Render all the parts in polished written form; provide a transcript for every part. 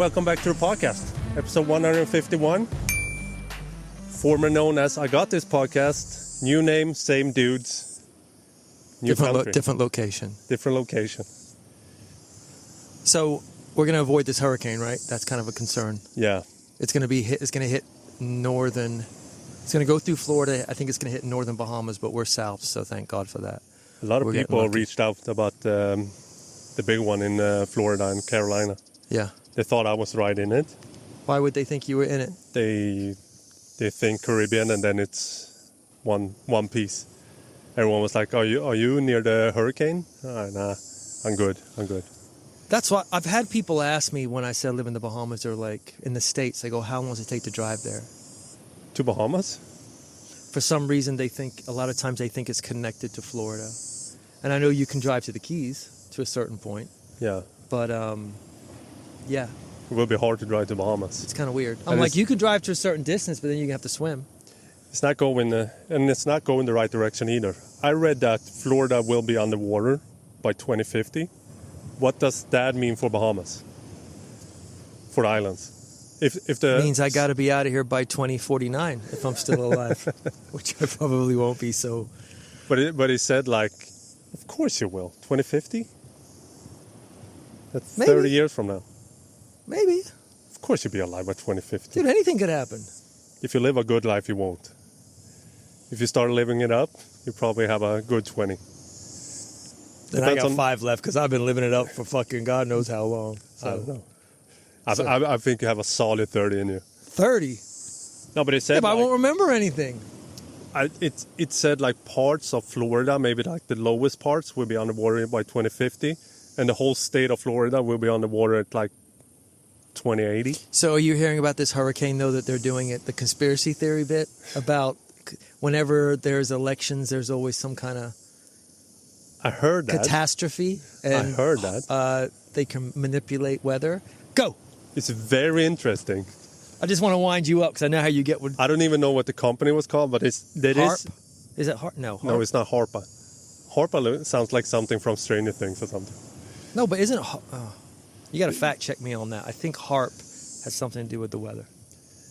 welcome back to the podcast, episode 151. Former known as I Got This Podcast, new name, same dudes, new country. Different location. Different location. So we're going to avoid this hurricane, right? That's kind of a concern. Yeah. It's going to hit northern. It's going to go through Florida. I think it's going to hit northern Bahamas, but we're south, so thank God for that. A lot of people reached out about the big one in Florida and Carolina. Yeah. They thought I was right in it. Why would they think you were in it? They think Caribbean and then it's one piece. Everyone was like, "Are you near the hurricane?" Nah, I'm good. That's why I've had people ask me when I said I live in the Bahamas or like in the States. They go, "How long does it take to drive there?" To Bahamas? For some reason, a lot of times they think it's connected to Florida. And I know you can drive to the Keys to a certain point. Yeah. But, yeah. It will be hard to drive to Bahamas. It's kind of weird. I'm like, you can drive to a certain distance, but then you have to swim. It's not going, and it's not going the right direction either. I read that Florida will be underwater by 2050. What does that mean for Bahamas? For the islands? If the means I got to be out of here by 2049 if I'm still alive, which I probably won't be. So, but he said like, of course you will. 2050. That's Maybe. 30 years from now. Maybe. Of course you'll be alive by 2050. Dude, anything could happen. If you live a good life, you won't. If you start living it up, you probably have a good 20. Then I got 5 left because I've been living it up for fucking God knows how long. So. I don't know. I think you have a solid 30 in you. 30? No, but it said. Yeah, but I won't remember anything. It said like parts of Florida, maybe like the lowest parts, will be underwater by 2050, and the whole state of Florida will be underwater at like 2080. So are you hearing about this hurricane though that they're doing it? The conspiracy theory bit about whenever there's elections, there's always some kind of. I heard that catastrophe. And, I heard that they can manipulate weather. Go. It's very interesting. I just want to wind you up because I know how you get. I don't even know what the company was called, but Is it Harp? No. Harp. No, it's not Harpa. Harpa sounds like something from Stranger Things or something. No, but isn't it? You got to fact check me on that. I think Harp has something to do with the weather,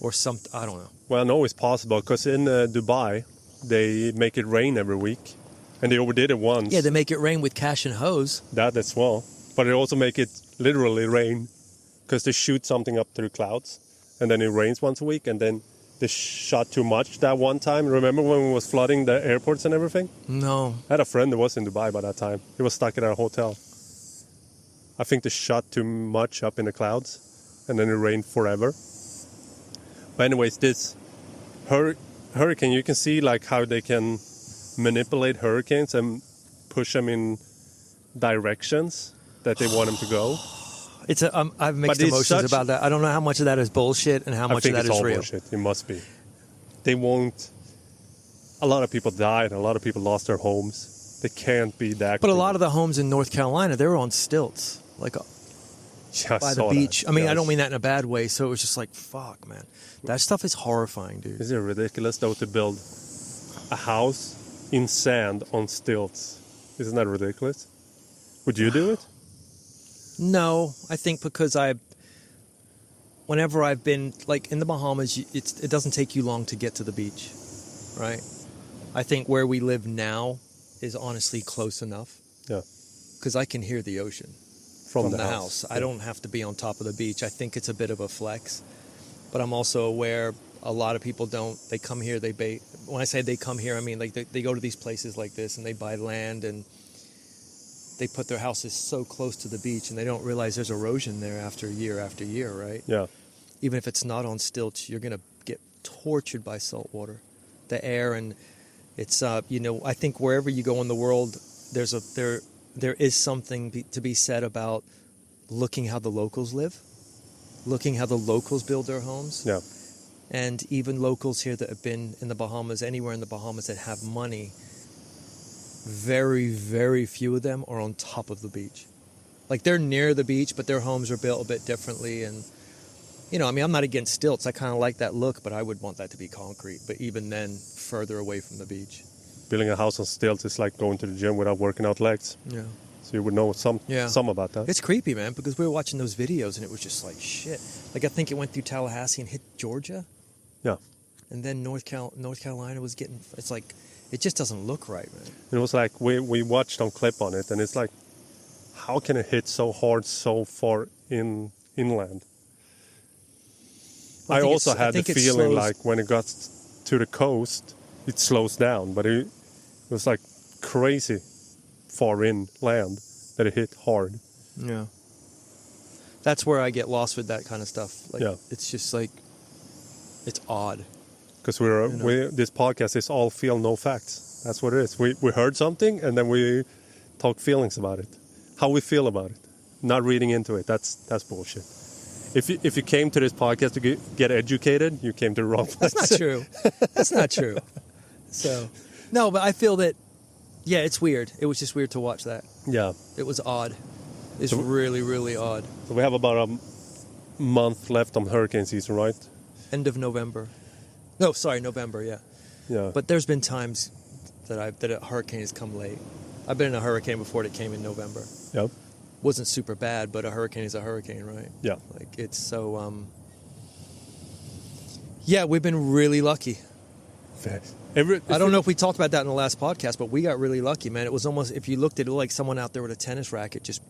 or something. I don't know. Well, no, it's possible because in Dubai they make it rain every week, and they overdid it once. Yeah, they make it rain with cash and hose. That as well, but they also make it literally rain. Because they shoot something up through clouds, and then it rains once a week, and then they shot too much that one time. Remember when we was flooding the airports and everything? No. I had a friend that was in Dubai by that time. He was stuck in a hotel. I think they shot too much up in the clouds, and then it rained forever. But anyways, this hurricane, you can see like how they can manipulate hurricanes and push them in directions that they want them to go. I have mixed emotions about that. I don't know how much of that is bullshit and how much of that is real. I think it's all bullshit. It must be. They won't. A lot of people died. A lot of people lost their homes. They can't be that. But a lot of the homes in North Carolina, they were on stilts, like by the beach. That. I mean, I don't mean that in a bad way. So it was just like, fuck, man. That stuff is horrifying, dude. Is it ridiculous though to build a house in sand on stilts? Isn't that ridiculous? Would you do it? No, I think because whenever I've been, like in the Bahamas, it doesn't take you long to get to the beach, right? I think where we live now is honestly close enough. Yeah. Because I can hear the ocean from the house. Yeah. I don't have to be on top of the beach. I think it's a bit of a flex, but I'm also aware a lot of people don't. They come here, when I say they come here, I mean like they go to these places like this and they buy land and they put their houses so close to the beach and they don't realize there's erosion there after year, right? Yeah. Even if it's not on stilts, you're going to get tortured by salt water. The air and it's, I think wherever you go in the world, there is something to be said about looking how the locals live, looking how the locals build their homes. Yeah. And even locals here that have been in the Bahamas, anywhere in the Bahamas that have money, very, very few of them are on top of the beach. Like they're near the beach, but their homes are built a bit differently. And, I'm not against stilts. I kind of like that look, but I would want that to be concrete. But even then, further away from the beach. Building a house on stilts is like going to the gym without working out legs. Yeah. so you would know some about that. It's creepy, man, because we were watching those videos and it was just like shit. Like I think it went through Tallahassee and hit Georgia. Yeah. And then North Carolina was getting. It's like it just doesn't look right, man. And it was like we watched on clip on it, and it's like, how can it hit so hard so far inland? Well, I also had the feeling slows. like when it got to the coast, it slows down, but it was like crazy far inland that it hit hard. Yeah. That's where I get lost with that kind of stuff. Like, it's just like, it's odd. Because this podcast is all feel, no facts. That's what it is. We heard something and then we talk feelings about it. How we feel about it. Not reading into it. That's bullshit. If you came to this podcast to get educated, you came to the wrong place. That's not true. That's not true. So, no, but I feel that, yeah, it's weird. It was just weird to watch that. Yeah. It was odd. It's really, really odd. So we have about a month left on hurricane season, right? End of November. No, sorry, November, yeah. Yeah. But there's been times that a hurricane has come late. I've been in a hurricane before that came in November. Yep. Wasn't super bad, but a hurricane is a hurricane, right? Yeah. Like, it's so, yeah, we've been really lucky. I don't know if we talked about that in the last podcast, but we got really lucky, man. It was almost, if you looked at it, like someone out there with a tennis racket, just,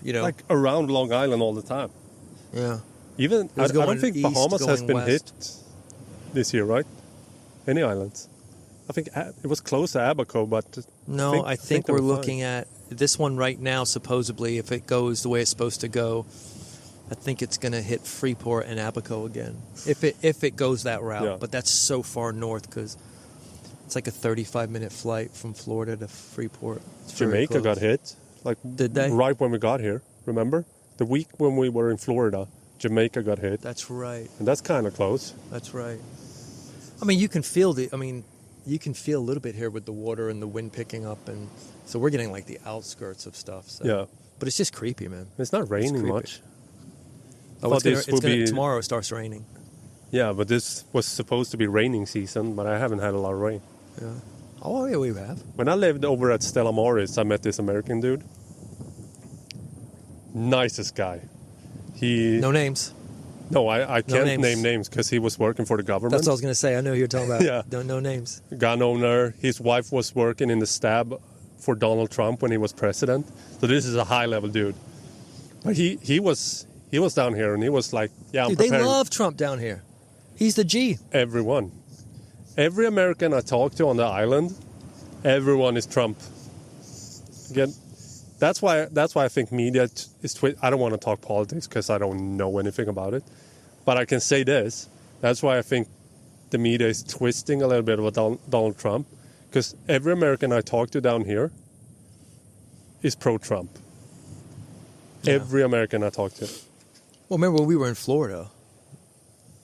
you know. Like around Long Island all the time. Yeah. Even, I don't think Bahamas has been hit this year, right? Any islands. I think it was close to Abaco, but... No, I think we're looking at this one right now, supposedly, if it goes the way it's supposed to go, I think it's going to hit Freeport and Abaco again. If it goes that route. Yeah. But that's so far north because it's like a 35-minute flight from Florida to Freeport. Jamaica got hit. Like, did they? Right when we got here, remember? The week when we were in Florida, Jamaica got hit. That's right. And that's kind of close. That's right. I mean, you can feel you can feel a little bit here with the water and the wind picking up, and so we're getting like the outskirts of stuff. So. Yeah. But it's just creepy, man. It's not raining much. Oh, tomorrow it starts raining. Yeah, but this was supposed to be raining season, but I haven't had a lot of rain. Yeah. Oh, yeah, we have. When I lived over at Stella Maris, I met this American dude. Nicest guy. No names. No, I can't name names because he was working for the government. That's what I was going to say. I know who you're talking about. Yeah. Don't know names. Gun owner. His wife was working in the stab for Donald Trump when he was president. So this is a high-level dude. But he was down here and he was like, yeah, I'm Dude, they love Trump down here. He's the G. Everyone. Every American I talk to on the island, everyone is Trump. Again, that's why I think media is... I don't want to talk politics because I don't know anything about it. But I can say this. That's why I think the media is twisting a little bit about Donald Trump. Because every American I talk to down here is pro-Trump. Yeah. Every American I talk to. Well, remember when we were in Florida?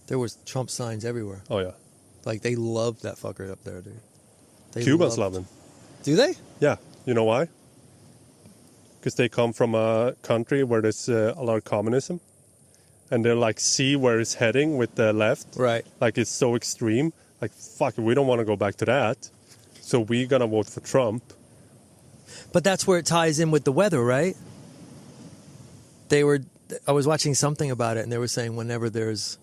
There was Trump signs everywhere. Oh, yeah. Like, they loved that fucker up there, dude. Cubans love him. Do they? Yeah. You know why? Because they come from a country where there's a lot of communism. And they're like, see where it's heading with the left. Right. Like, it's so extreme. Like, fuck it, we don't want to go back to that. So we're going to vote for Trump. But that's where it ties in with the weather, right? I was watching something about it, and they were saying whenever there's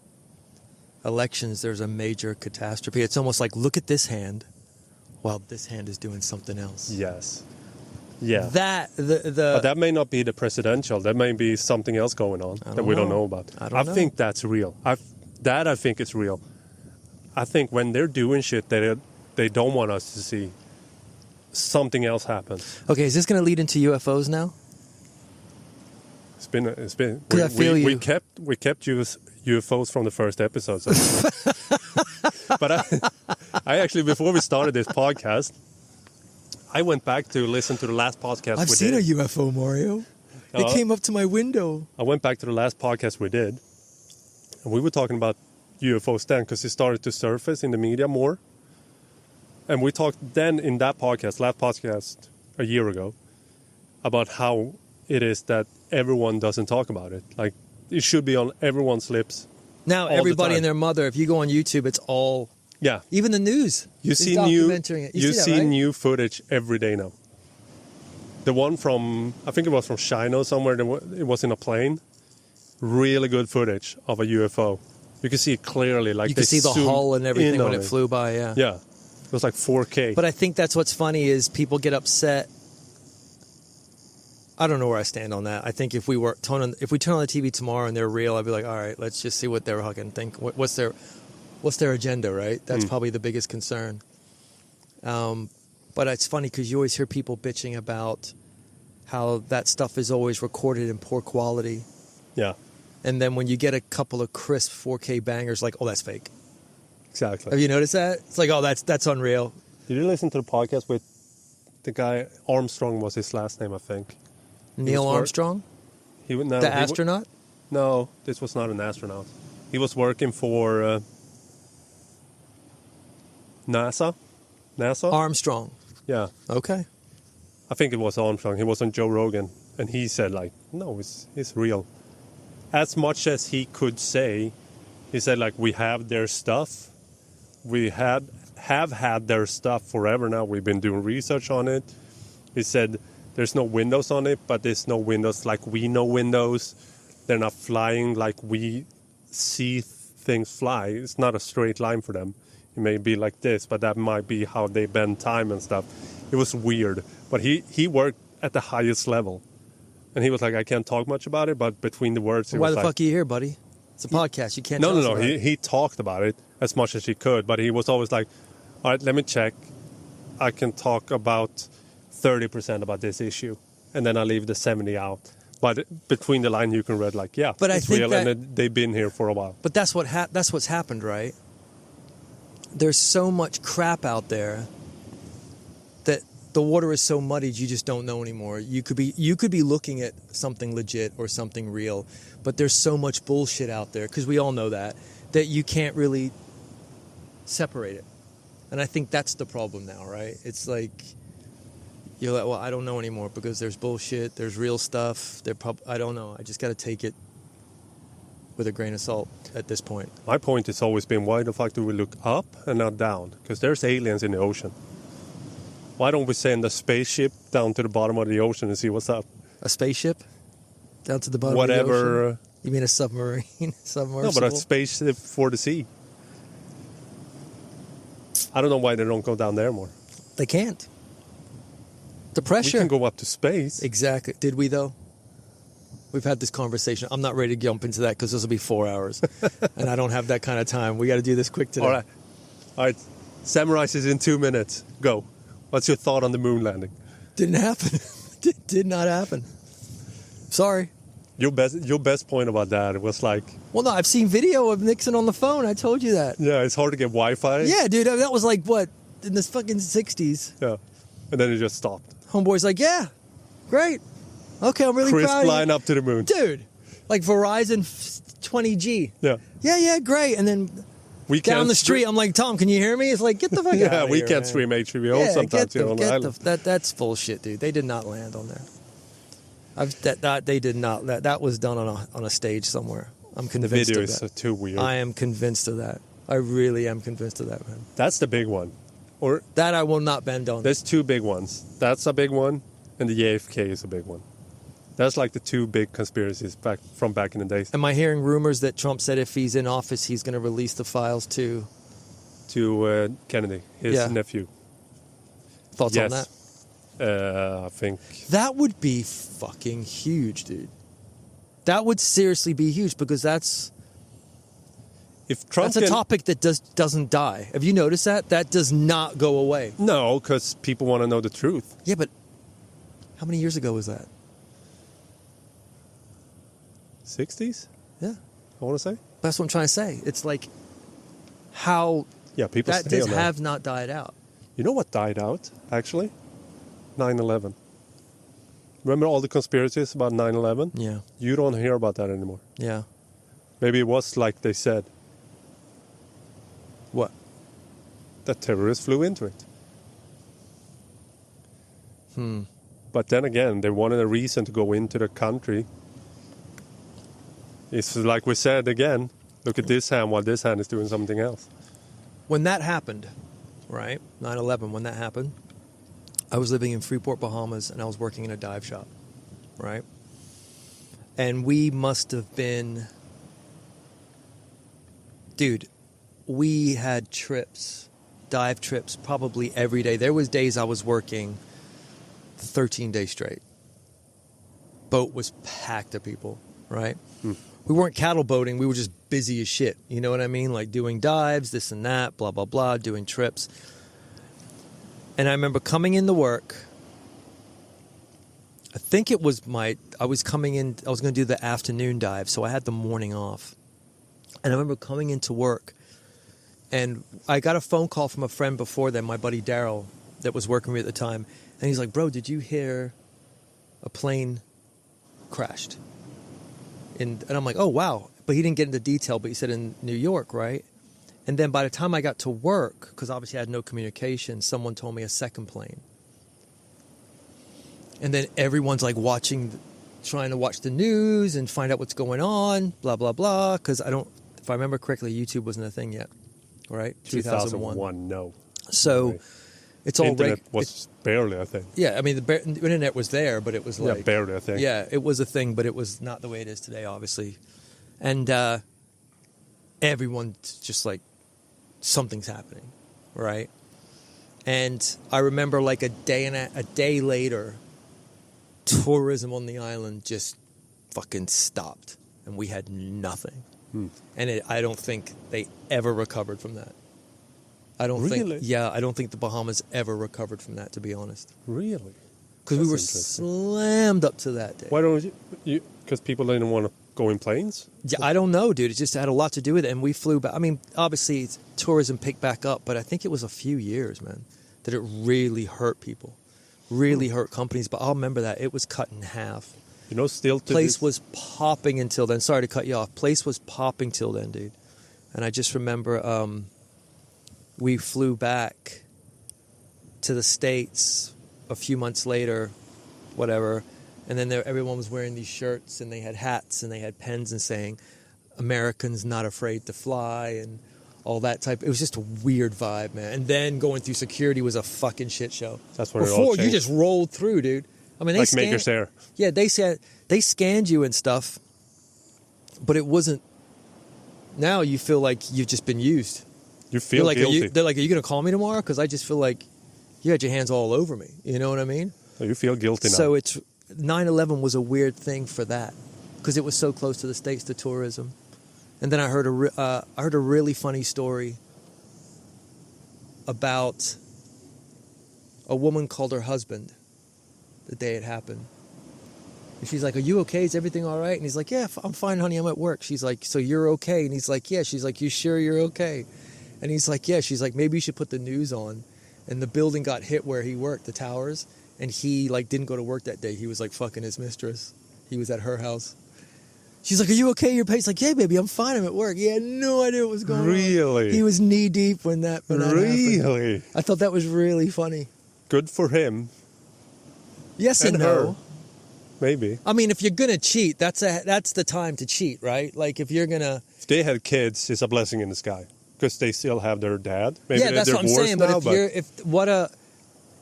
elections, there's a major catastrophe. It's almost like, look at this hand, while this hand is doing something else. Yes. Yeah. But that may not be the presidential. That may be something else going on that we don't know about. I think that's real. I think it's real. I think when they're doing shit they don't want us to see, something else happens. Okay, is this going to lead into UFOs now? It's been. We kept UFOs from the first episode. So. But I actually, before we started this podcast, I went back to listen to the last podcast I've seen a UFO, Mario. It came up to my window. I went back to the last podcast we did, and we were talking about UFOs then because it started to surface in the media more. And we talked then in that podcast, last podcast a year ago, about how it is that everyone doesn't talk about it. Like, it should be on everyone's lips. Now, everybody and their mother, if you go on YouTube, it's all... Yeah. Even the news. You see new footage every day now. The one from, I think it was from China or somewhere, it was in a plane. Really good footage of a UFO. You can see it clearly. Like you can see the hull and everything when it flew by, yeah. Yeah. It was like 4K. But I think that's what's funny is people get upset. I don't know where I stand on that. I think if we turn on the TV tomorrow and they're real, I'd be like, all right, let's just see what they're fucking think. What's their agenda, right? That's probably the biggest concern. But it's funny because you always hear people bitching about how that stuff is always recorded in poor quality. Yeah. And then when you get a couple of crisp 4K bangers, like, oh, that's fake. Exactly. Have you noticed that? It's like, oh, that's unreal. Did you listen to the podcast with the guy, Armstrong was his last name, I think. Neil Armstrong? The astronaut? No, this was not an astronaut. He was working for NASA. Armstrong. Yeah. Okay. I think it was Armstrong. He was on Joe Rogan. And he said, like, no, it's real. As much as he could say, he said, like, we have their stuff. We have had their stuff forever now. We've been doing research on it. He said, there's no windows on it, but there's no windows like we know windows. They're not flying like we see things fly. It's not a straight line for them. It may be like this, but that might be how they bend time and stuff. It was weird. But he worked at the highest level. And he was like, I can't talk much about it, but between the words... Why the fuck are you here, buddy? It's a podcast. You can't No. He talked about it as much as he could, but he was always like, all right, let me check. I can talk about 30% about this issue, and then I'll leave the 70 out. But between the line, you can read like, yeah, but it's real, and they've been here for a while. But that's what's happened, right? There's so much crap out there that the water is so muddied you just don't know anymore. You could be looking at something legit or something real, but there's so much bullshit out there, because we all know that you can't really separate it. And I think that's the problem now, right? It's like you're like, well, I don't know anymore because there's bullshit, there's real stuff. I don't know. I just got to take it with a grain of salt at this point. My point has always been, why the fuck do we look up and not down? Because there's aliens in the ocean. Why don't we send a spaceship down to the bottom of the ocean and see what's up? A spaceship? Down to the bottom of the ocean? You mean a submarine? Submersible? No, but a spaceship for the sea. I don't know why they don't go down there more. They can't. The pressure. We can go up to space. Exactly. Did we, though? We've had this conversation. I'm not ready to jump into that because this will be 4 hours. And I don't have that kind of time. We got to do this quick today. All right. Summarize this in 2 minutes. Go. What's your thought on the moon landing? Didn't happen. Did not happen. Sorry. Your best point about that was like... Well, no, I've seen video of Nixon on the phone. I told you that. Yeah, it's hard to get Wi-Fi. Yeah, dude. That was like, what, in the fucking 60s. Yeah. And then it just stopped. Homeboy's like, yeah, great. Okay, I'm really proud of you. Crisp line up to the moon. Dude, like Verizon 20G. Yeah. Yeah, great. And then... down the street, I'm like, Tom, can you hear me? It's like, get the fuck out of here. Yeah, we can't stream HBO sometimes on the island. That's bullshit, dude. They did not land on there. They did not. That was done on a stage somewhere. I'm convinced of that. The video is too weird. I am convinced of that. I really am convinced of that, man. That's the big one. Or that I will not bend on. There's two big ones. That's a big one, and the JFK is a big one. That's like the two big conspiracies back in the days. Am I hearing rumors that Trump said if he's in office, he's going to release the files to Kennedy, his nephew? Thoughts on that? I think that would be fucking huge, dude. That would seriously be huge because that's a topic that doesn't die. Have you noticed that? That does not go away. No, because people want to know the truth. Yeah, but how many years ago was that? 60s? Yeah. I want to say. That's what I'm trying to say. It's like how people that does have not died out. You know what died out, actually? 9/11. Remember all the conspiracies about 9/11? Yeah. You don't hear about that anymore. Yeah. Maybe it was like they said. What? That terrorists flew into it. But then again, they wanted a reason to go into the country. It's like we said again, look at this hand while this hand is doing something else. When that happened, right, 9/11, when that happened, I was living in Freeport, Bahamas, and I was working in a dive shop, right? And we must have been, dude, we had trips, dive trips, probably every day. There was days I was working 13 days straight. Boat was packed of people, right? We weren't cattle boating. We were just busy as shit. You know what I mean? Like doing dives, this and that, blah, blah, blah, doing trips. And I remember coming into work. I think it was I was coming in, I was going to do the afternoon dive, so I had the morning off. And I remember coming into work, and I got a phone call from a friend before then, my buddy Daryl, that was working with me at the time. And he's like, bro, did you hear a plane crashed? And I'm like, oh, wow. But he didn't get into detail, but he said in New York, right? And then by the time I got to work, because obviously I had no communication, someone told me a second plane. And then everyone's like trying to watch the news and find out what's going on, blah, blah, blah. Because if I remember correctly, YouTube wasn't a thing yet, right? 2001, no. So right. It's all internet was barely a thing. Yeah, I mean, the internet was there, but it was like... Yeah, barely a thing. Yeah, it was a thing, but it was not the way it is today, obviously. And everyone's just like, something's happening, right? And I remember like a day later, tourism on the island just fucking stopped, and we had nothing. And I don't think they ever recovered from that. I don't think the Bahamas ever recovered from that, to be honest. Really? Because we were slammed up to that day. Why don't you? Because people didn't want to go in planes? Yeah, I don't know, dude. It just had a lot to do with it. And we flew back. I mean, obviously, tourism picked back up, but I think it was a few years, man, that it really hurt people, really hurt companies. But I'll remember that. It was cut in half. You know, still to Place was popping until then. Sorry to cut you off. Place was popping till then, dude. And I just remember we flew back to the States a few months later, whatever, and then everyone was wearing these shirts, and they had hats, and they had pens and saying, Americans not afraid to fly, and all that type. It was just a weird vibe, man. And then going through security was a fucking shit show. That's when Before, you just rolled through, dude. I mean, like Maker's Air. Yeah, they scanned you and stuff, but it wasn't. Now you feel like you've just been used. You feel like, guilty. they're like, are you going to call me tomorrow? Because I just feel like you had your hands all over me. You know what I mean? You feel guilty now. So 9/11 was a weird thing for that, because it was so close to the States, to tourism. And then I heard a really funny story about a woman called her husband the day it happened. And she's like, are you okay? Is everything all right? And he's like, yeah, I'm fine, honey. I'm at work. She's like, so you're okay? And he's like, yeah. She's like, you sure you're okay? And he's like, yeah. She's like, maybe you should put the news on. And the building got hit where he worked, the towers. And he like didn't go to work that day. He was like fucking his mistress. He was at her house. She's like, are you okay? He's like, yeah, baby, I'm fine. I'm at work. He had no idea what was going on. Really? He was knee deep when that Really? happened. I thought that was really funny. Good for him. Yes and no. Her. Maybe. I mean, if you're gonna cheat, that's the time to cheat, right? Like if you're gonna. If they had kids, it's a blessing in the sky, because they still have their dad. Maybe yeah, that's what I'm saying. Now, but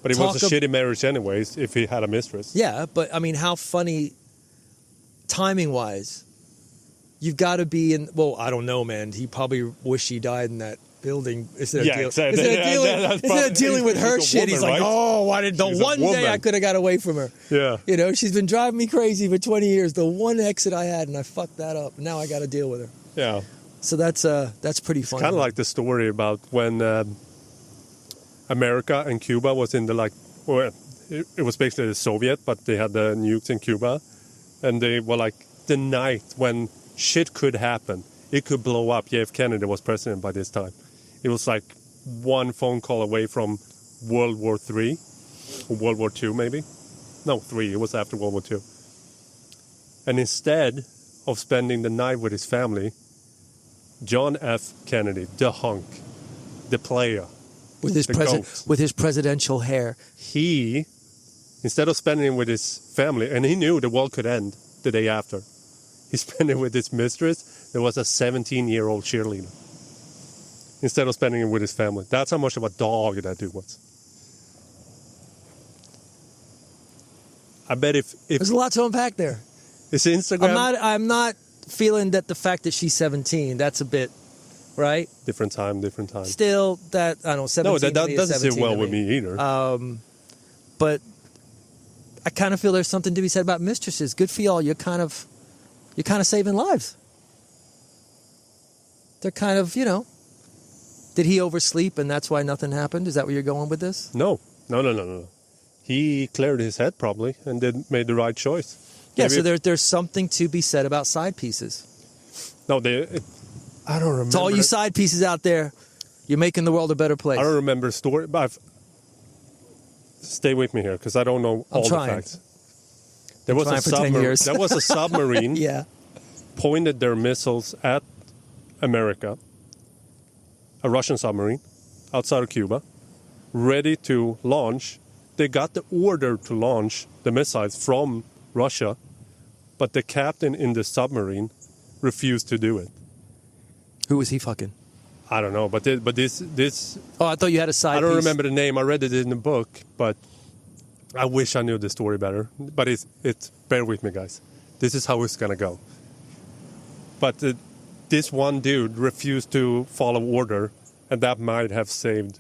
But it was a shitty marriage anyways. If he had a mistress. Yeah, but I mean, how funny, timing wise. You've got to be in. Well, I don't know, man. He probably wished he died in that building instead of dealing with her shit. He's like, oh, why did one day I could have got away from her? Yeah. You know, she's been driving me crazy for 20 years. The one exit I had, and I fucked that up. Now I got to deal with her. Yeah. So that's pretty funny. It's kind of like the story about when America and Cuba was in the it was basically the Soviet, but they had the nukes in Cuba, and they were like the night when shit could happen. It could blow up. J.F. Kennedy was president by this time. It was like one phone call away from World War III, or World War II maybe. No, 3. It was after World War II. And instead of spending the night with his family, John F. Kennedy, the hunk, the player, with his presidential hair, he, instead of spending it with his family, and he knew the world could end the day after, he spent it with his mistress. There was a 17-year-old cheerleader. Instead of spending it with his family. That's how much of a dog that dude was. I bet if There's a lot to unpack there. it's Instagram, I'm not feeling that the fact that she's 17, that's a bit, right? different time. Still, that, I don't know, 17 No, to that me is doesn't sit 17 well to with me either. But I kind of feel there's something to be said about mistresses. Good for y'all. You're kind of saving lives. They're kind of, did he oversleep and that's why nothing happened? Is that where you're going with this? No. He cleared his head probably and made the right choice. Yeah, Maybe so there's something to be said about side pieces. No, I don't remember. To all you side pieces out there, you're making the world a better place. I don't remember the story, but stay with me here because I don't know all the facts. There was a submarine. There was a submarine. Yeah. Pointed their missiles at America. A Russian submarine outside of Cuba, ready to launch. They got the order to launch the missiles from Russia, but the captain in the submarine refused to do it. Who was he fucking? I don't know, but this. Oh, I thought you had a side piece. I don't remember the name. I read it in the book, but I wish I knew the story better. But it's bear with me, guys. This is how it's gonna go. But this one dude refused to follow order, and that might have saved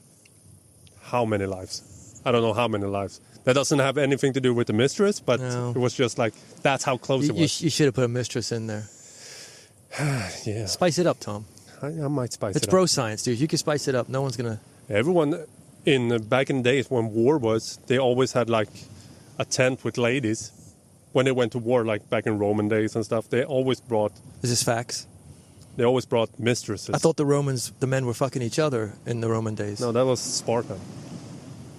how many lives? I don't know how many lives. That doesn't have anything to do with the mistress, but No. it was just like, that's how close it was. You should have put a mistress in there. Yeah. Spice it up, Tom. I might spice it It's up. bro science, dude. You can spice it up. No one's going to... Everyone, back in the days when war was, they always had like a tent with ladies. When they went to war, like back in Roman days and stuff, they always brought mistresses. I thought the men were fucking each other in the Roman days. No, that was Spartan.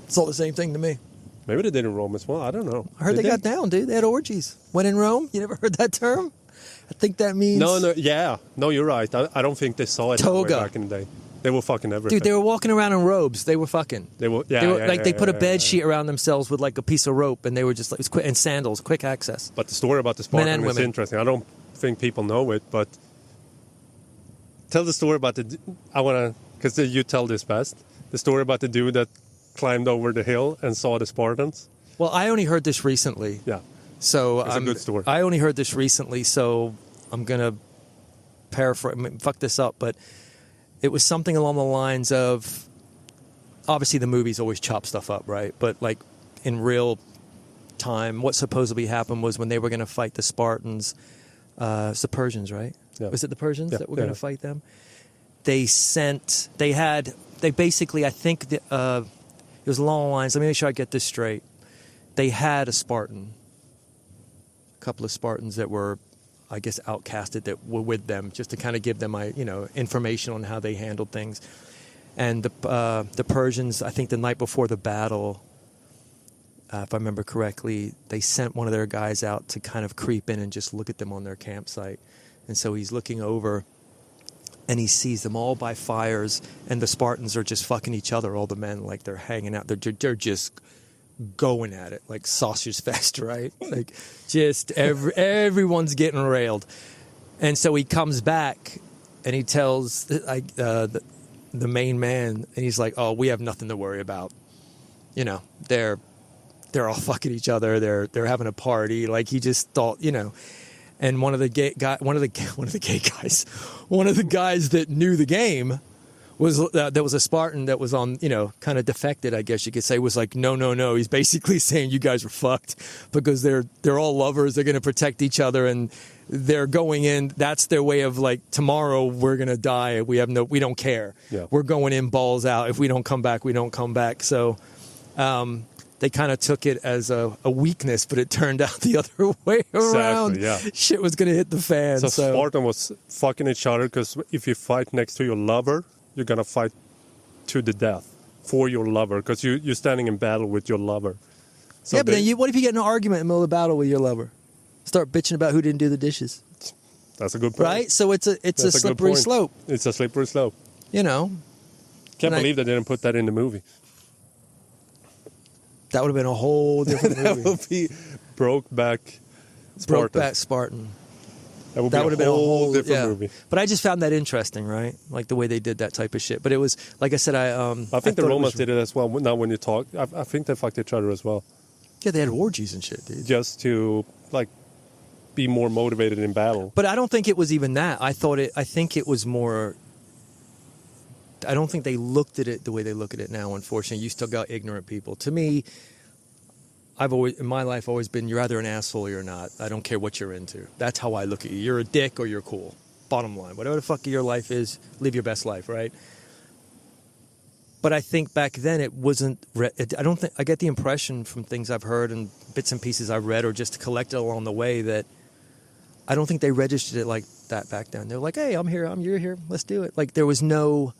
It's all the same thing to me. Maybe they did in Rome as well. I don't know. I heard they got down, dude. They had orgies. When in Rome? You never heard that term? I think that means... No, yeah. No, you're right. I don't think they saw it that way Toga. back in the day. They were fucking everything. Dude, they were walking around in robes. They were fucking. They were, they put a bed sheet around themselves with like a piece of rope, and they were just like, it was quick, and sandals, quick access. But the story about the Men Spartan and is women. interesting. I don't think people know it, but tell the story about because you tell this best. The story about the dude that climbed over the hill and saw the Spartans. Well, I only heard this recently. Yeah. So it's a good story. I only heard this recently, so I'm gonna paraphrase, fuck this up, but it was something along the lines of, obviously the movies always chop stuff up, right? But like in real time, what supposedly happened was when they were going to fight the Spartans, it's the Persians, right? Yeah. Was it the Persians that were going to fight them? They basically, I think it was along the lines, let me make sure I get this straight. They had a Spartan, a couple of Spartans that were, I guess, outcasted that were with them, just to kind of give them, information on how they handled things. And the Persians, I think the night before the battle, if I remember correctly, they sent one of their guys out to kind of creep in and just look at them on their campsite. And so he's looking over, and he sees them all by fires, and the Spartans are just fucking each other, all the men, like they're hanging out. They're just going at it like sausage fest, right? Like just everyone's getting railed. And so he comes back and he tells the main man, and he's like, "Oh, we have nothing to worry about. They're all fucking each other. They're having a party." Like he just thought, And one of the guys that knew the game was there was a Spartan that was on, kind of defected, I guess you could say, was like, no. He's basically saying you guys are fucked because they're all lovers. They're going to protect each other, and they're going in. That's their way of like, tomorrow we're going to die. We don't care. Yeah. We're going in balls out. If we don't come back, we don't come back. So they kind of took it as a weakness, but it turned out the other way around. Exactly, yeah. Shit was going to hit the fan. So Spartan was fucking each other because if you fight next to your lover, you're going to fight to the death for your lover because you're standing in battle with your lover. So yeah, but then what if you get in an argument in the middle of the battle with your lover? Start bitching about who didn't do the dishes. That's a good point. Right? So it's a slippery slope. It's a slippery slope. Can't believe they didn't put that in the movie. That would have been a whole different movie. That would be Brokeback Spartan. Brokeback Spartan. That would have been a whole different movie. But I just found that interesting, right? Like the way they did that type of shit. But it was, like I said, I think the Romans did it as well. Now when you talk, I think they fucked each other as well. Yeah, they had orgies and shit, dude. just to like be more motivated in battle. But I don't think it was even that. I think it was more. I don't think they looked at it the way they look at it now. Unfortunately, you still got ignorant people. To me, I've always in my life always been you're either an asshole or you're not. I don't care what you're into. That's how I look at you. You're a dick or you're cool. Bottom line, whatever the fuck your life is, live your best life, right? But I think back then it wasn't. I don't think I get the impression from things I've heard and bits and pieces I've read or just collected along the way that I don't think they registered it like that back then. They're like, "Hey, I'm here. You're here. Let's do it." Like there was no.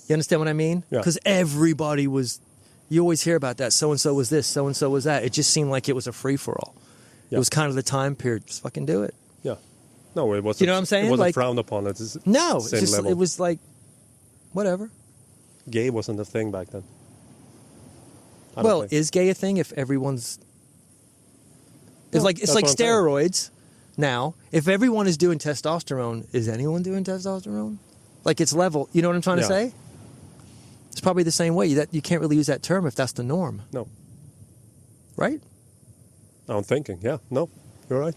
You understand what I mean? Yeah. Because everybody was. You always hear about that. So and so was this. So and so was that. It just seemed like it was a free for all. Yeah. It was kind of the time period. Just fucking do it. Yeah. No, it wasn't. You know what I'm saying? It wasn't Like, frowned upon at the No, same just level. it was like, whatever. Gay wasn't a thing back then. I don't Well, think. is gay a thing if everyone's? It's No, like that's what I'm saying. steroids. Now, if everyone is doing testosterone, is anyone doing testosterone? Like it's level. You know what I'm trying to Yeah. say? It's probably the same way. That you can't really use that term if that's the norm, No, right? I'm thinking. Yeah, no, you're right.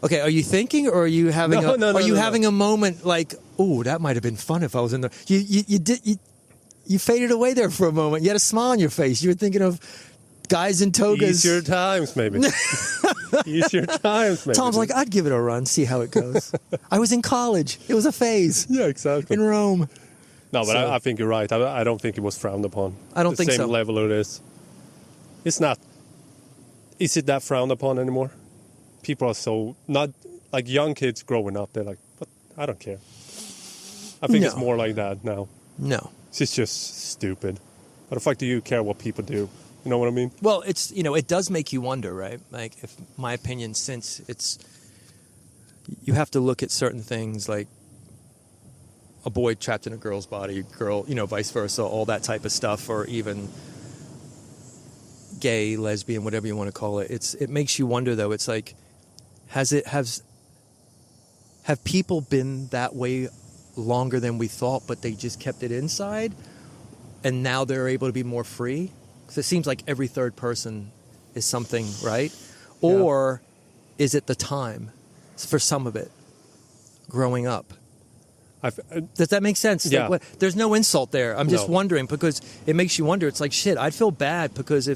Okay, are you thinking, or are you having No, a? no, no, are you no, having a moment like, oh, that might have been fun if I was in there? You faded away there for a moment. You had a smile on your face. You were thinking of guys in togas. Easier times, maybe. Easier times, maybe. Tom's like, I'd give it a run, see how it goes. I was in college. It was a phase yeah, exactly. in Rome. No, but So- I think you're right. I don't think it was frowned upon. I don't the think same so. level it is. It's not. Is it that frowned upon anymore? People are so not like young kids growing up. They're like, but I don't care. I think it's No. more like that now. No. It's just stupid. How the fuck do you care what people do? You know what I mean? Well, it's, it does make you wonder, right? Like, if my opinion, since you have to look at certain things like a boy trapped in a girl's body, girl, vice versa, all that type of stuff, or even gay, lesbian, whatever you want to call it. It makes you wonder, though. It's like, have people been that way longer than we thought, but they just kept it inside, and now they're able to be more free? Because it seems like every third person is something, right? Yeah. Or is it the time for some of it growing up? Does that make sense? Yeah. Like, there's no insult there. I'm just No. wondering, because it makes you wonder. It's like, shit, I'd feel bad because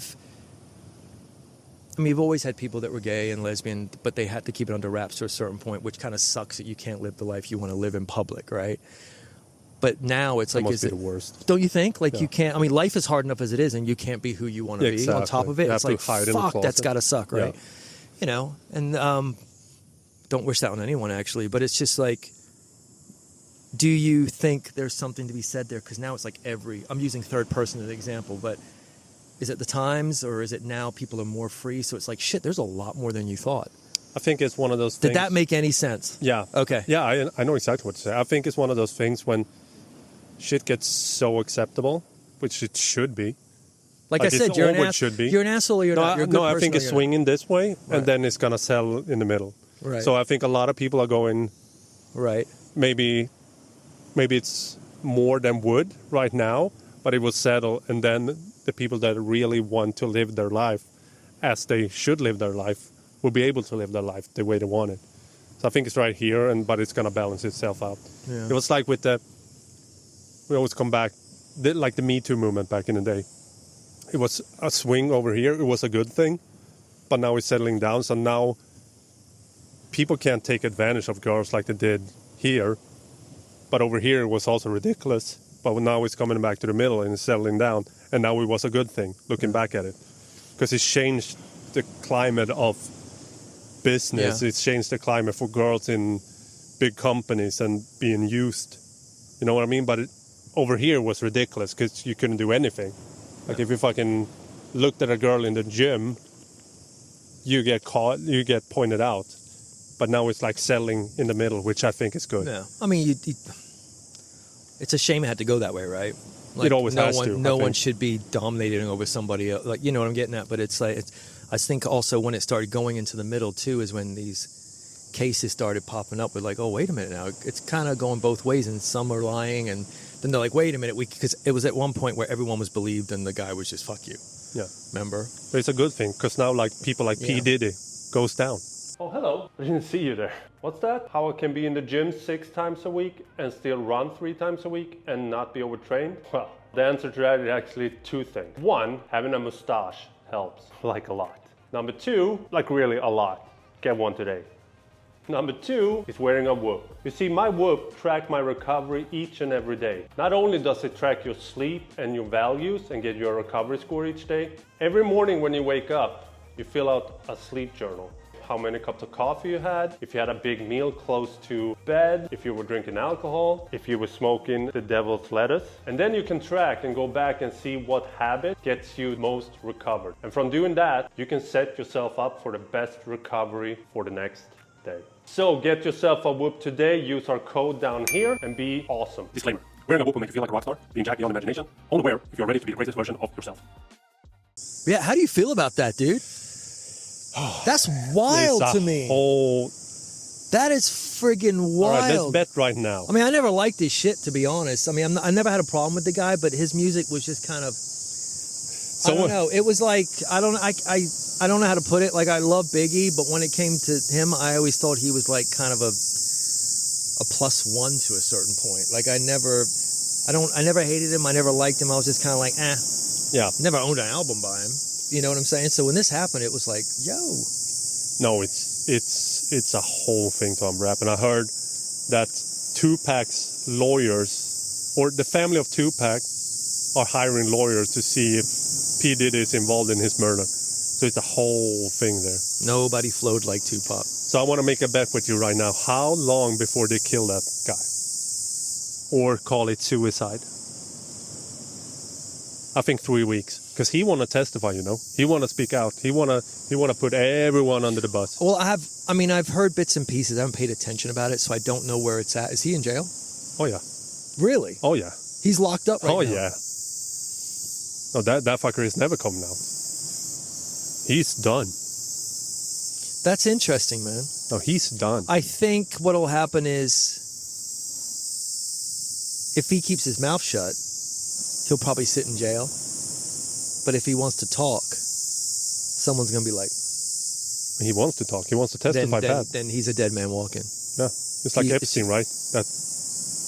you've always had people that were gay and lesbian, but they had to keep it under wraps to a certain point, which kind of sucks that you can't live the life you want to live in public, right? But now it's That like, must be the worst. don't you think? Like, Yeah. you can't, life is hard enough as it is, and you can't be who you want to Yeah, be exactly. on top of it. You It's have like, to hide in the fuck, that's closet. got to suck, right? Yeah. And don't wish that on anyone, actually, but it's just like, do you think there's something to be said there? Because now it's like I'm using third person as an example, but is it the times, or is it now people are more free? So it's like, shit, there's a lot more than you thought. I think it's one of those things. Did that make any sense? Yeah. Okay. Yeah, I know exactly what to say. I think it's one of those things when shit gets so acceptable, which it should be. Like I it's said, you're always should be. you're an asshole or you're not. You're a good I person think or it's you're not. swinging this way, Right. and then it's going to sell in the middle. Right. So I think a lot of people are going, Right. maybe it's more than would right now, but it will settle, and then the people that really want to live their life as they should live their life will be able to live their life the way they want it. So I think it's right here, but it's going to balance itself out. Yeah. It was like we always come back, like the Me Too movement back in the day. It was a swing over here. It was a good thing, but now it's settling down. So now people can't take advantage of girls like they did here. But over here, it was also ridiculous. But now it's coming back to the middle and it's settling down. And now it was a good thing, looking back at it. Because it's changed the climate of business. Yeah. It's changed the climate for girls in big companies and being used. You know what I mean? But over here it was ridiculous because you couldn't do anything. Like if you fucking looked at a girl in the gym, you get caught, you get pointed out. But now it's like settling in the middle, which I think is good. Yeah. It's a shame it had to go that way, right? Like, It always has one, to, I No one think. should be dominating over somebody else. Like, you know what I'm getting at? But it's like, I think also when it started going into the middle too is when these cases started popping up with like, oh, wait a minute now. It's kind of going both ways, and some are lying, and then they're like, wait a minute, because it was at one point where everyone was believed and the guy was just fuck you. Yeah. Remember? But it's a good thing, because now like people like Yeah. P.Diddy goes down. Oh, hello. I didn't see you there. What's that? How I can be in the gym 6 times a week and still run 3 times a week and not be overtrained? Well, the answer to that is actually 2 things. 1, having a mustache helps, like a lot. Number 2, like really a lot. Get one today. Number 2 is wearing a Whoop. You see, my Whoop tracks my recovery each and every day. Not only does it track your sleep and your values and get your recovery score each day, every morning when you wake up, you fill out a sleep journal. How many cups of coffee you had, if you had a big meal close to bed, if you were drinking alcohol, if you were smoking the devil's lettuce. And then you can track and go back and see what habit gets you most recovered. And from doing that, you can set yourself up for the best recovery for the next day. So get yourself a Whoop today, use our code down here and be awesome. Disclaimer. Wearing a Whoop will make you feel like a rock star, being jacked beyond imagination. Only wear if you are ready to be the greatest version of yourself. Yeah, how do you feel about that, dude? That's wild It's a to me. whole... That is friggin' wild. All right, let's bet right now. I mean, I never liked his shit, to be honest. I mean, I never had a problem with the guy, but his music was just kind of... I don't know. It was like, I don't know how to put it. Like, I love Biggie, but when it came to him, I always thought he was like kind of a +1 to a certain point. Like, I never hated him. I never liked him. I was just kind of like, Yeah. Never owned an album by him. You know what I'm saying? So when this happened, it was like, yo. No, it's a whole thing to unwrap. And I heard that Tupac's lawyers, or the family of Tupac, are hiring lawyers to see if P. Diddy is involved in his murder. So it's a whole thing there. Nobody flowed like Tupac. So I want to make a bet with you right now. How long before they kill that guy? Or call it suicide? I think 3 weeks. Because he want to testify, you know. He want to speak out. He want to put everyone under the bus. Well, I've heard bits and pieces. I haven't paid attention about it, so I don't know where it's at. Is he in jail? Oh, yeah. Really? Oh, yeah. He's locked up right now? Oh, yeah. No, that fucker is never coming out. He's done. That's interesting, man. No, he's done. I think what'll happen is, if he keeps his mouth shut, he'll probably sit in jail. But if he wants to talk, someone's going to be like... He wants to talk. He wants to testify bad. Then he's a dead man walking. Yeah. It's like Epstein, right? That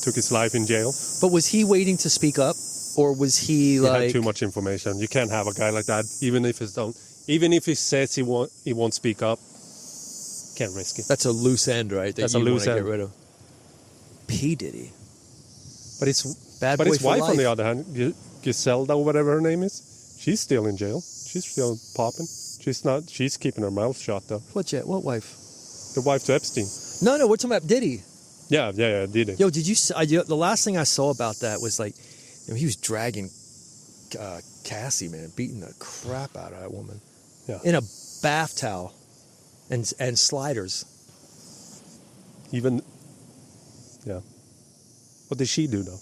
took his life in jail. But was he waiting to speak up? Or was he like... He had too much information. You can't have a guy like that, even if he says he won't speak up. Can't risk it. That's a loose end, right? That That's you a loose want to end. get rid of. P. Diddy. But Bad but boy his for wife, life. on the other hand, Giselda, or whatever her name is, she's still in jail. She's still popping. She's keeping her mouth shut, though. What wife? The wife to Epstein. No, we're talking about Diddy. Yeah, Diddy. Yo, did you... the last thing I saw about that was like... You know, he was dragging Cassie, man, beating the crap out of that woman. Yeah. In a bath towel and sliders. Even, yeah. What did she do, though?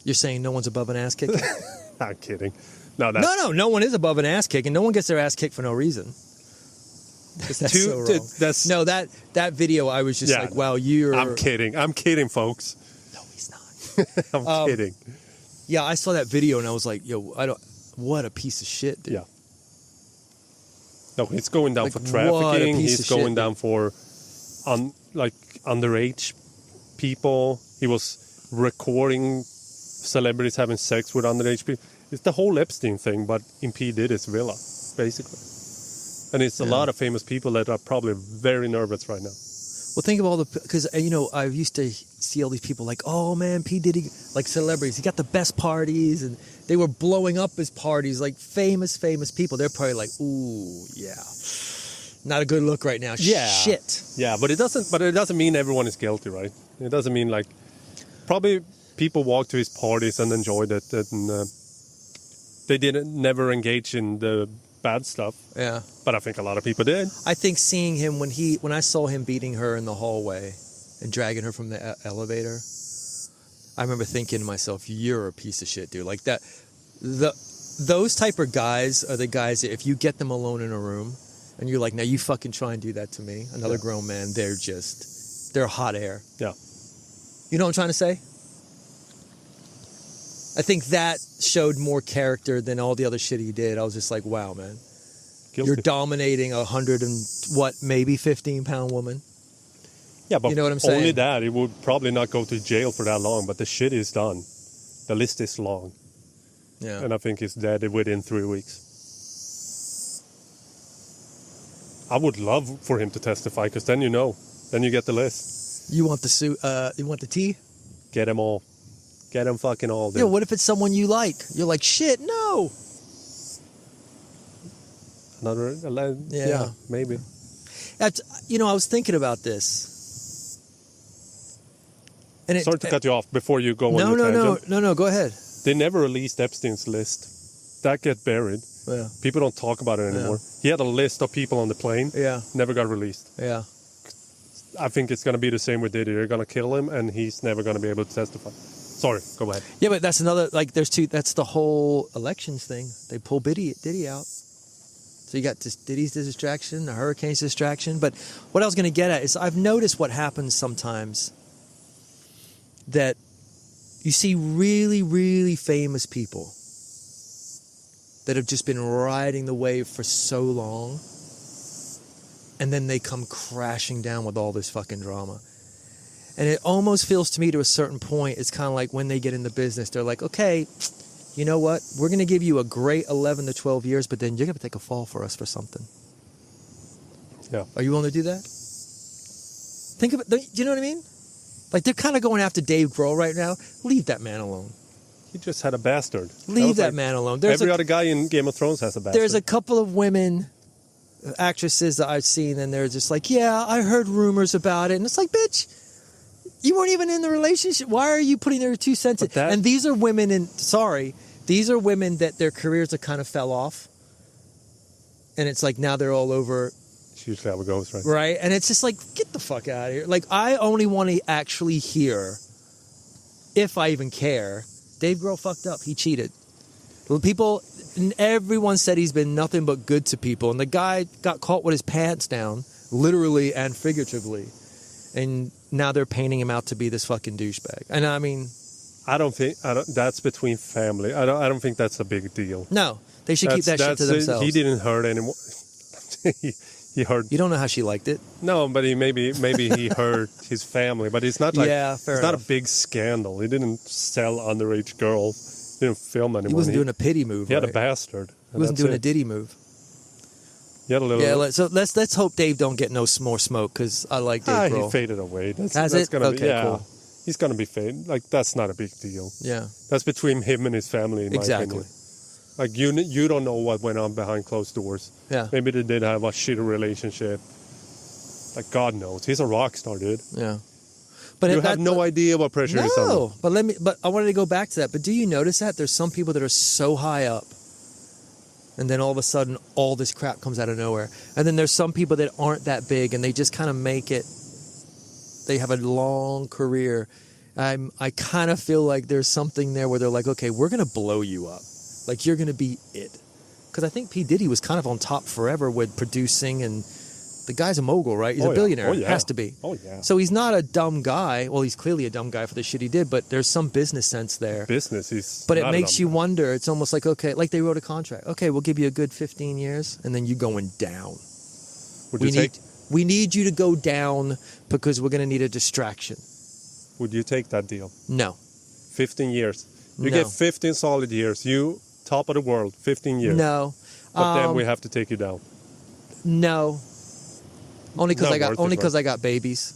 You're saying no one's above an ass kicking? I'm kidding. No, No one is above an ass kicking. No one gets their ass kicked for no reason. That's so wrong. That video, I was just like, wow, you're... I'm kidding, folks. No, he's not. I'm kidding. Yeah, I saw that video and I was like, yo, what a piece of shit, dude. Yeah. No, he's going down Like, for what a trafficking. piece He's of shit, going down for underage people. He was recording celebrities having sex with underage people. It's the whole Epstein thing, but in P. Diddy's villa, basically. And it's a lot of famous people that are probably very nervous right now. Well, think of all because, you know, I used to see all these people like, oh, man, P. Diddy, like celebrities. He got the best parties, and they were blowing up his parties, like famous people. They're probably like, ooh, yeah. Not a good look right now. Yeah. Shit. Yeah, but it doesn't mean everyone is guilty, right? It doesn't mean like... Probably people walked to his parties and enjoyed it, and they never engage in the bad stuff. Yeah. But I think a lot of people did. I think seeing him when I saw him beating her in the hallway and dragging her from the elevator, I remember thinking to myself, you're a piece of shit, dude. Like that, those type of guys are the guys that if you get them alone in a room and you're like, now you fucking try and do that to me, another grown man, they're hot air. Yeah. You know what I'm trying to say? I think that showed more character than all the other shit he did. I was just like, wow, man. Guilty. You're dominating 100 and maybe 15-pound woman. Yeah, but you know what I'm saying? only that, he would probably not go to jail for that long, but the shit is done. The list is long. Yeah. And I think he's dead within 3 weeks. I would love for him to testify, because then then you get the list. You want the suit? You want the tea? Get them all. Get them fucking all. Dude. Yeah. What if it's someone you like? You're like, shit, no. Yeah, maybe. That's, I was thinking about this. And Sorry to cut you off before you go on your tangent. No, go ahead. They never released Epstein's list. That get buried. Yeah. People don't talk about it anymore. Yeah. He had a list of people on the plane. Yeah. Never got released. Yeah. I think it's going to be the same with Diddy. They're going to kill him, and he's never going to be able to testify. Sorry, go ahead. Yeah, but that's another, that's the whole elections thing. They pull Diddy out. So you got Diddy's distraction, the hurricane's distraction. But what I was going to get at is I've noticed what happens sometimes, that you see really, really famous people that have just been riding the wave for so long, and then they come crashing down with all this fucking drama. And it almost feels to me, to a certain point, it's kind of like when they get in the business, they're like, okay, you know what? We're going to give you a great 11 to 12 years, but then you're going to take a fall for us for something. Yeah. Are you willing to do that? Think of it. Do you know what I mean? Like, they're kind of going after Dave Grohl right now. Leave that man alone. He just had a bastard. Leave that man alone. Every other guy in Game of Thrones has a bastard. There's a couple of women actresses that I've seen, and they're just like, yeah, I heard rumors about it. And it's like, bitch, you weren't even in the relationship. Why are you putting their 2 cents in? And these are women, these are women that their careers have kind of fell off. And it's like, now they're all over. It's usually how it goes, right? Right? And it's just like, get the fuck out of here. Like, I only want to actually hear, if I even care, Dave Grohl fucked up. He cheated. Everyone said he's been nothing but good to people. And the guy got caught with his pants down, literally and figuratively. And now they're painting him out to be this fucking douchebag. And I mean, that's between family. I don't think that's a big deal. No, they should keep that shit to themselves. He didn't hurt anyone. he hurt. You don't know how she liked it. No, but maybe he hurt his family. But it's not like fair it's not a big scandal. He didn't sell underage girls. He didn't film anyone. He wasn't doing a pity move. He had a bastard. He wasn't doing a Diddy move. He had a little. Yeah, so let's hope Dave don't get no more smoke, because I like Dave Grohl. He faded away. Has it? Gonna okay, cool. He's gonna be faded. Like, that's not a big deal. Yeah. That's between him and his family. In my opinion. Like, you don't know what went on behind closed doors. Yeah. Maybe they did have a shitty relationship. Like, God knows. He's a rock star, dude. Yeah. But you have no idea what pressure is on. No, but I wanted to go back to that. But do you notice that there's some people that are so high up, and then all of a sudden all this crap comes out of nowhere, and then there's some people that aren't that big and they just kind of make it. They have a long career. I kind of feel like there's something there where they're like, okay, we're gonna blow you up, like you're gonna be it. Because I think P.Diddy was kind of on top forever with producing, and the guy's a mogul, right? He's a billionaire. Oh, yeah. Has to be. Oh, yeah. So he's not a dumb guy. Well, he's clearly a dumb guy for the shit he did, but there's some business sense there. But it makes you wonder. It's almost like, okay, like they wrote a contract. Okay, we'll give you a good 15 years, and then you going down. We need you to go down because we're going to need a distraction. Would you take that deal? No. 15 years. You get 15 solid years. You top of the world, 15 years. No. But then we have to take you down. No. Only because I got babies.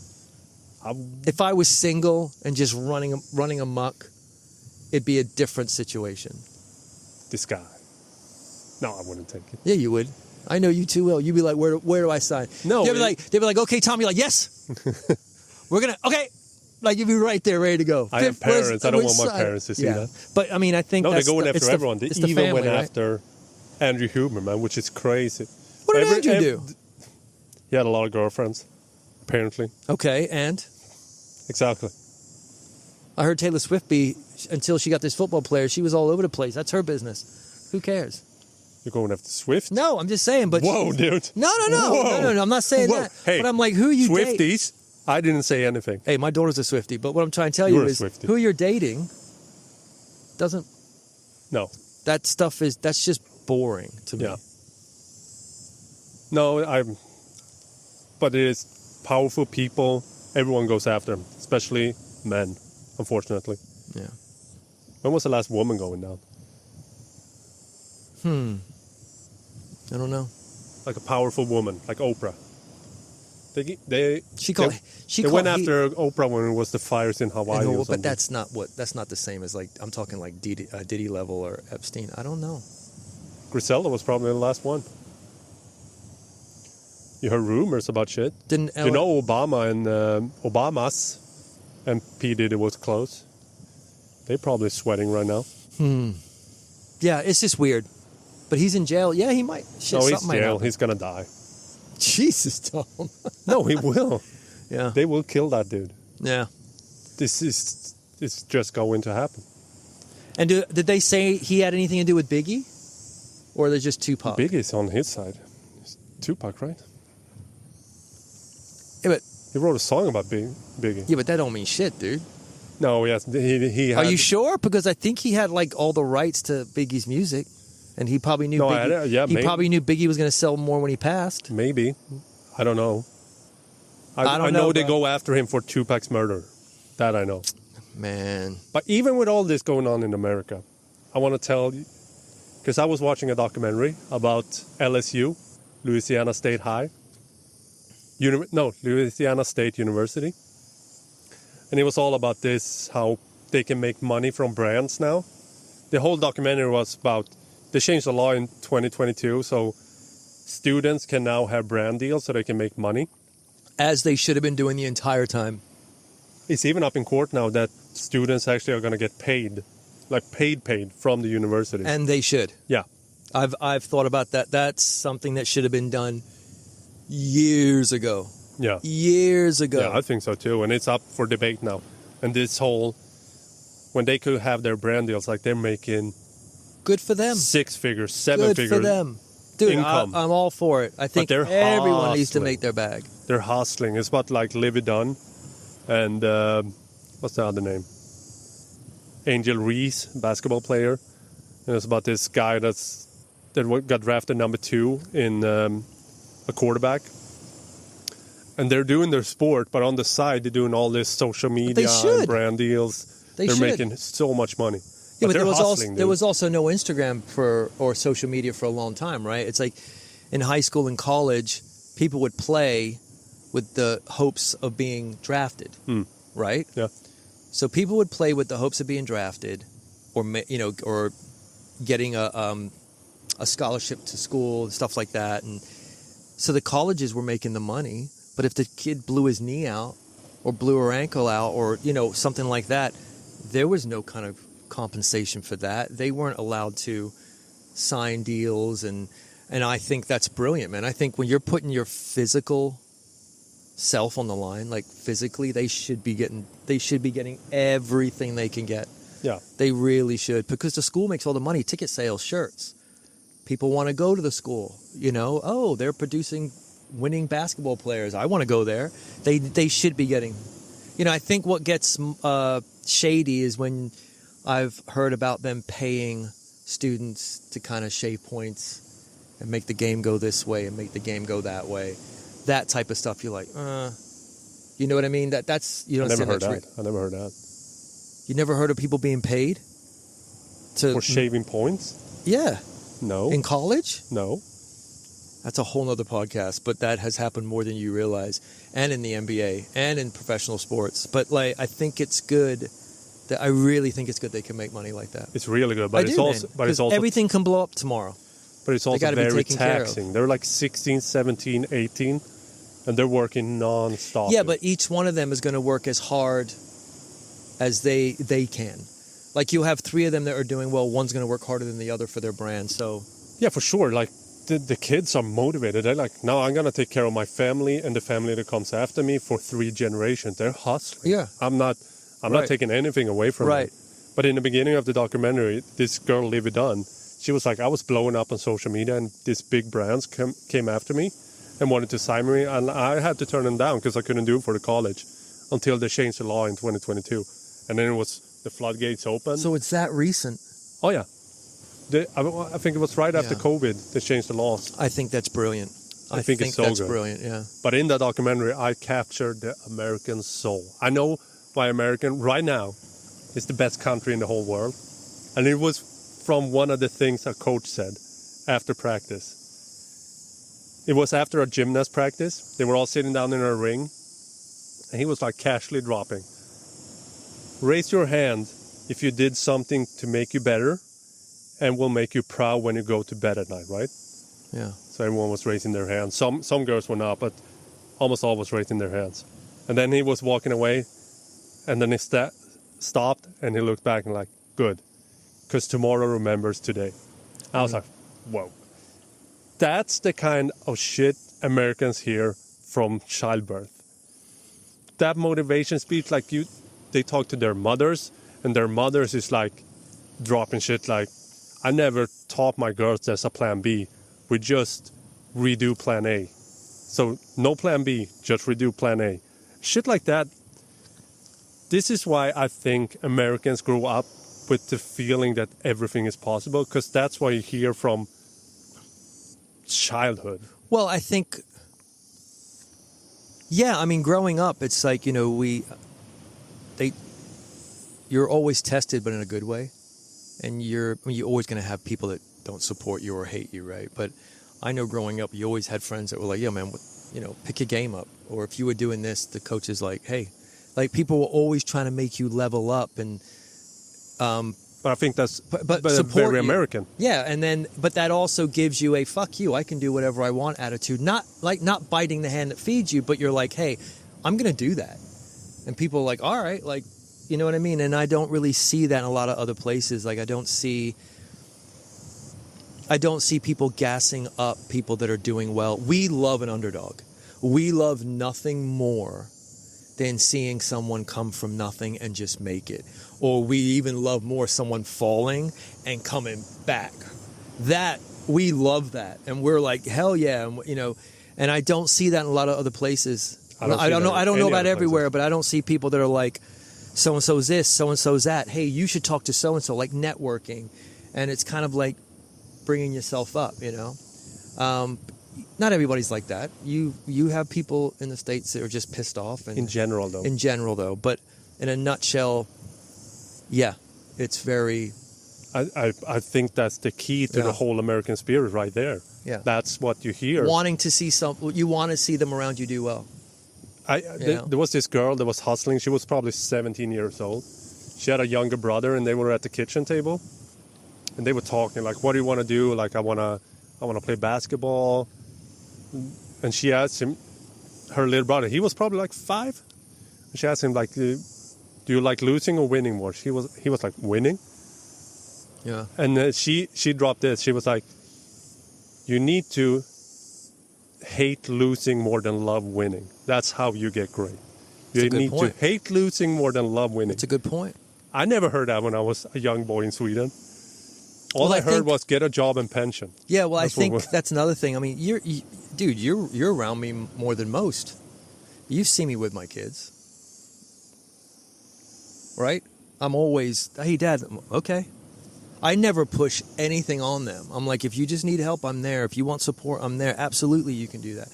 If I was single and just running amok, it'd be a different situation. This guy. No, I wouldn't take it. Yeah, you would. I know you too well. You'd be like, where do I sign? No. They'd be like, okay, Tom. You're like, yes. We're gonna Like, you'd be right there, ready to go. I have parents. I don't want my parents to see that. But I mean, I think they're going after everyone. They even family, went right? after Andrew Huberman, which is crazy. What did Andrew do? He had a lot of girlfriends, apparently. Okay, and? Exactly. I heard Taylor Swift until she got this football player, she was all over the place. That's her business. Who cares? You're going after Swift? No, I'm just saying. But whoa, dude. No. I'm not saying that. Hey, but I'm like, who are you Swifties? dating? I didn't say anything. Hey, my daughter's a Swiftie. But what I'm trying to tell you is who you're dating doesn't. No. That stuff that's just boring to me. Yeah. No, but it is powerful people. Everyone goes after them, especially men, unfortunately. Yeah. When was the last woman going down? I don't know. Like a powerful woman, like Oprah. They went after Oprah when it was the fires in Hawaii. No, or but something. that's not the same as like I'm talking like Diddy level or Epstein. I don't know. Griselda was probably the last one. You heard rumors about shit. You know Obama and Obama's and P.Diddy was close. They're probably sweating right now. Yeah, it's just weird. But he's in jail. Yeah, he might. Shit, No, he's in jail. Might He's gonna die. Jesus, Tom. No, he will. Yeah. They will kill that dude. Yeah. It's just going to happen. And did they say he had anything to do with Biggie? Or they're just Tupac? Biggie's on his side. It's Tupac, right? Yeah, but He wrote a song about Biggie. yeah, but that don't mean shit, dude. No, yes, he had... Are you sure? Because I think he had like all the rights to Biggie's music, and he probably knew. No, Biggie, he maybe. probably knew Biggie was going to sell more when he passed. Maybe. I don't know. I know know, they bro. go after him for Tupac's murder. That I know. Man, But even with all this going on in America, I want to tell you, because I was watching a documentary about LSU, Louisiana State High. Louisiana State University. And it was all about this, how they can make money from brands now. The whole documentary was about, they changed the law in 2022, so students can now have brand deals so they can make money. as they should have been doing the entire time. It's even up in court now that students actually are going to get paid, like paid from the university. And they should. Yeah. I've thought about that. That's something that should have been done years ago. Yeah. Years ago. Yeah, I think so too. And it's up for debate now. And this whole, when they could have their brand deals, like they're making Good for them. 6 figures, 7 Good figures. for them. Dude, income. I'm all for it. I think they're everyone needs to hustling. make their bag. They're hustling. It's about like Livy Dunn and what's the other name? Angel Reese, basketball player. And it's about this guy that got drafted number 2 in a quarterback. And they're doing their sport, but on the side they're doing all this social media should. and brand deals. They're should. making so much money. Yeah, but they're hustling, there dude. was also no Instagram or social media for a long time, right? It's like in high school and college, people would play with the hopes of being drafted, right? Yeah. So people would play with the hopes of being drafted, or or getting a scholarship to school, stuff like that, and so the colleges were making the money. But if the kid blew his knee out, or blew her ankle out, or something like that, there was no kind of compensation for that. They weren't allowed to sign deals, and I think that's brilliant, man. I think when you're putting your physical self on the line, like physically, they should be getting everything they can get. Yeah. They really should, because the school makes all the money, ticket sales, shirts. People want to go to the school, oh, they're producing winning basketball players. I want to go there. They should be getting, I think what gets shady is when I've heard about them paying students to kind of shave points and make the game go this way and make the game go that way. That type of stuff. You're like, you know what I mean? That's you don't. I never heard that. You never heard of people being paid For shaving points? Yeah. No. In college? No. That's a whole nother podcast, but that has happened more than you realize, and in the NBA and in professional sports. But I think it's good. I really think it's good they can make money like that. It's really good, but it's also everything can blow up tomorrow. But it's also very taxing. They're like 16, 17, 18, and they're working non-stop. Yeah, but each one of them is going to work as hard as they can. Like you have 3 of them that are doing well. One's going to work harder than the other for their brand. So yeah, for sure. Like the kids are motivated. They're like, no, I'm going to take care of my family and the family that comes after me for 3 generations. They're hustling. Yeah. I'm not taking anything away from them. But in the beginning of the documentary, this girl, Livy Dunn, she was like, I was blowing up on social media and these big brands came after me and wanted to sign me. And I had to turn them down because I couldn't do it for the college until they changed the law in 2022. And then it was the floodgates open. So it's that recent. Oh yeah, I think it was right after COVID they changed the laws. I think that's brilliant. I think it's so that's good. brilliant. Yeah. But in that documentary, I captured the American soul. I know why American right now is the best country in the whole world, and it was from one of the things a coach said after practice. It was after a gymnast practice. They were all sitting down in a ring, and he was like casually dropping. Raise your hand if you did something to make you better, and will make you proud when you go to bed at night, right? Yeah. So everyone was raising their hands. Some girls were not, but almost all was raising their hands. And then he was walking away, and then he stopped, and he looked back and like, good, because tomorrow remembers today. I was like, whoa. That's the kind of shit Americans hear from childbirth. That motivation speech, like they talk to their mothers, and their mothers is like dropping shit like, I never taught my girls there's a plan B. We just redo plan A. So no plan B, just redo plan A. Shit like that. This is why I think Americans grow up with the feeling that everything is possible, because that's what you hear from childhood. Well, I think, I mean, growing up, it's like, you're always tested, but in a good way. And you're always going to have people that don't support you or hate you, right? But I know growing up, you always had friends that were like, yeah, man, pick your game up. Or if you were doing this, the coach is like, hey, like people were always trying to make you level up. And but I think that's but very you. American. Yeah, and then but that also gives you a fuck you, I can do whatever I want attitude. Not biting the hand that feeds you, but you're like, hey, I'm gonna do that. And people are like, all right, like, you know what I mean? And I don't really see that in a lot of other places. Like I don't see people gassing up people that are doing well. We love an underdog. We love nothing more than seeing someone come from nothing and just make it. Or we even love more someone falling and coming back. That, we love that. And we're like, hell yeah. And, and I don't see that in a lot of other places. I don't know about everywhere, but I don't see people that are like, so-and-so's this, so-and-so's that. Hey, you should talk to so-and-so, like networking. And it's kind of like bringing yourself up, Not everybody's like that. You have people in the States that are just pissed off. And in general, though. But in a nutshell, yeah, it's very... I think that's the key to the whole American spirit right there. Yeah. That's what you hear. Wanting to see you want to see them around you do well. There was this girl that was hustling. She was probably 17 years old. She had a younger brother, and they were at the kitchen table. And they were talking, like, what do you want to do? Like, I want to play basketball. And she asked him, her little brother, he was probably like 5. She asked him, like, do you like losing or winning more? He was like, winning. Yeah. And she dropped this. She was like, you need to hate losing more than love winning. That's how you get great. You need to hate losing more than love winning. It's a good point. I never heard that when I was a young boy in Sweden. All I heard was get a job and pension. Yeah, well, I think that's another thing. I mean, you're around me more than most. You see me with my kids, right? I'm always, hey, Dad, okay. I never push anything on them. I'm like, if you just need help, I'm there. If you want support, I'm there. Absolutely, you can do that.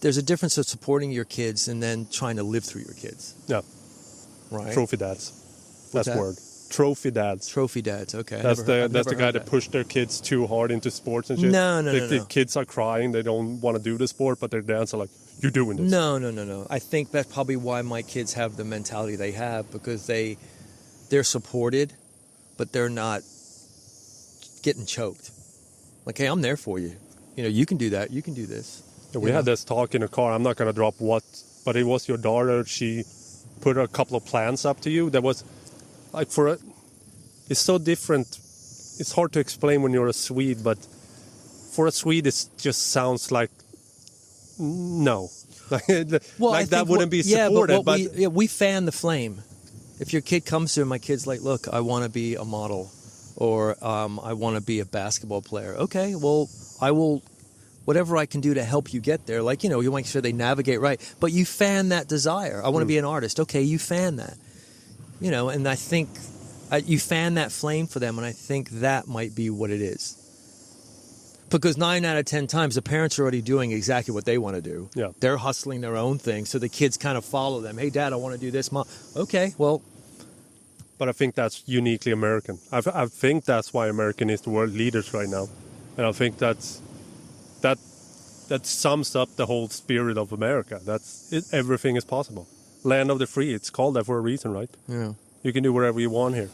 There's a difference of supporting your kids and then trying to live through your kids. Yeah. Right. Trophy dads. That's the word. Trophy dads. Trophy dads. Okay. That's the guy that pushed their kids too hard into sports and shit. No. The kids are crying. They don't want to do the sport, but their dads are like, "You're doing this." No. I think that's probably why my kids have the mentality they have, because they're supported, but they're not getting choked. Like, hey, I'm there for you. You can do that. You can do this. We had this talk in the car. I'm not going to drop what, but it was your daughter. She put a couple of plans up to you. That was like it's so different. It's hard to explain when you're a Swede, but for a Swede, it just sounds like no. Like that wouldn't be supported. We fan the flame. If your kid comes to my kid's like, look, I want to be a model, or I want to be a basketball player. Okay, well, I will, whatever I can do to help you get there. Like, you make sure they navigate right. But you fan that desire. I want to be an artist. Okay, you fan that. You know, and I think you fan that flame for them, and I think that might be what it is. Because 9 out of 10 times, the parents are already doing exactly what they want to do. Yeah. They're hustling their own thing, so the kids kind of follow them. Hey, Dad, I want to do this. Mom, okay, well. But I think that's uniquely American. I think that's why American is the world leaders right now. And I think that sums up the whole spirit of America. Everything is possible. Land of the free, it's called that for a reason, right? Yeah. You can do whatever you want here.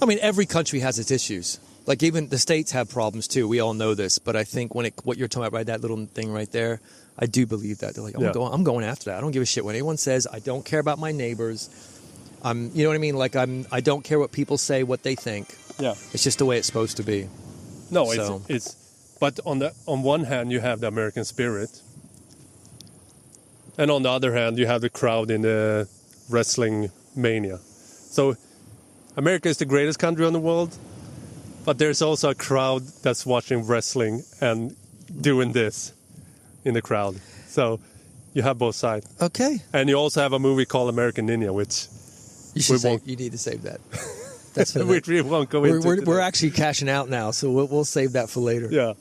I mean, every country has its issues. Like, even the states have problems, too. We all know this. But I think what you're talking about, right, that little thing right there, I do believe that. They're like, I'm going after that. I don't give a shit what anyone says. I don't care about my neighbors. You know what I mean? Like, I don't care what people say, what they think. Yeah. It's just the way it's supposed to be. No, So. But on one hand, you have the American spirit. And on the other hand, you have the crowd in the wrestling mania. So America is the greatest country in the world, but there's also a crowd that's watching wrestling and doing this in the crowd. So you have both sides. Okay. And you also have a movie called American Ninja, which you need to save that. That's which we won't go into. We're actually cashing out now, so we'll save that for later. Yeah.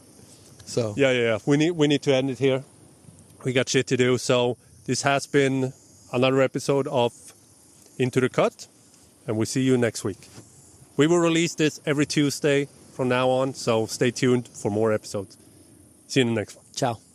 So. Yeah. We need to end it here. We got shit to do. So this has been another episode of Into the Cut, and we'll see you next week. We will release this every Tuesday from now on, so stay tuned for more episodes. See you in the next one. Ciao.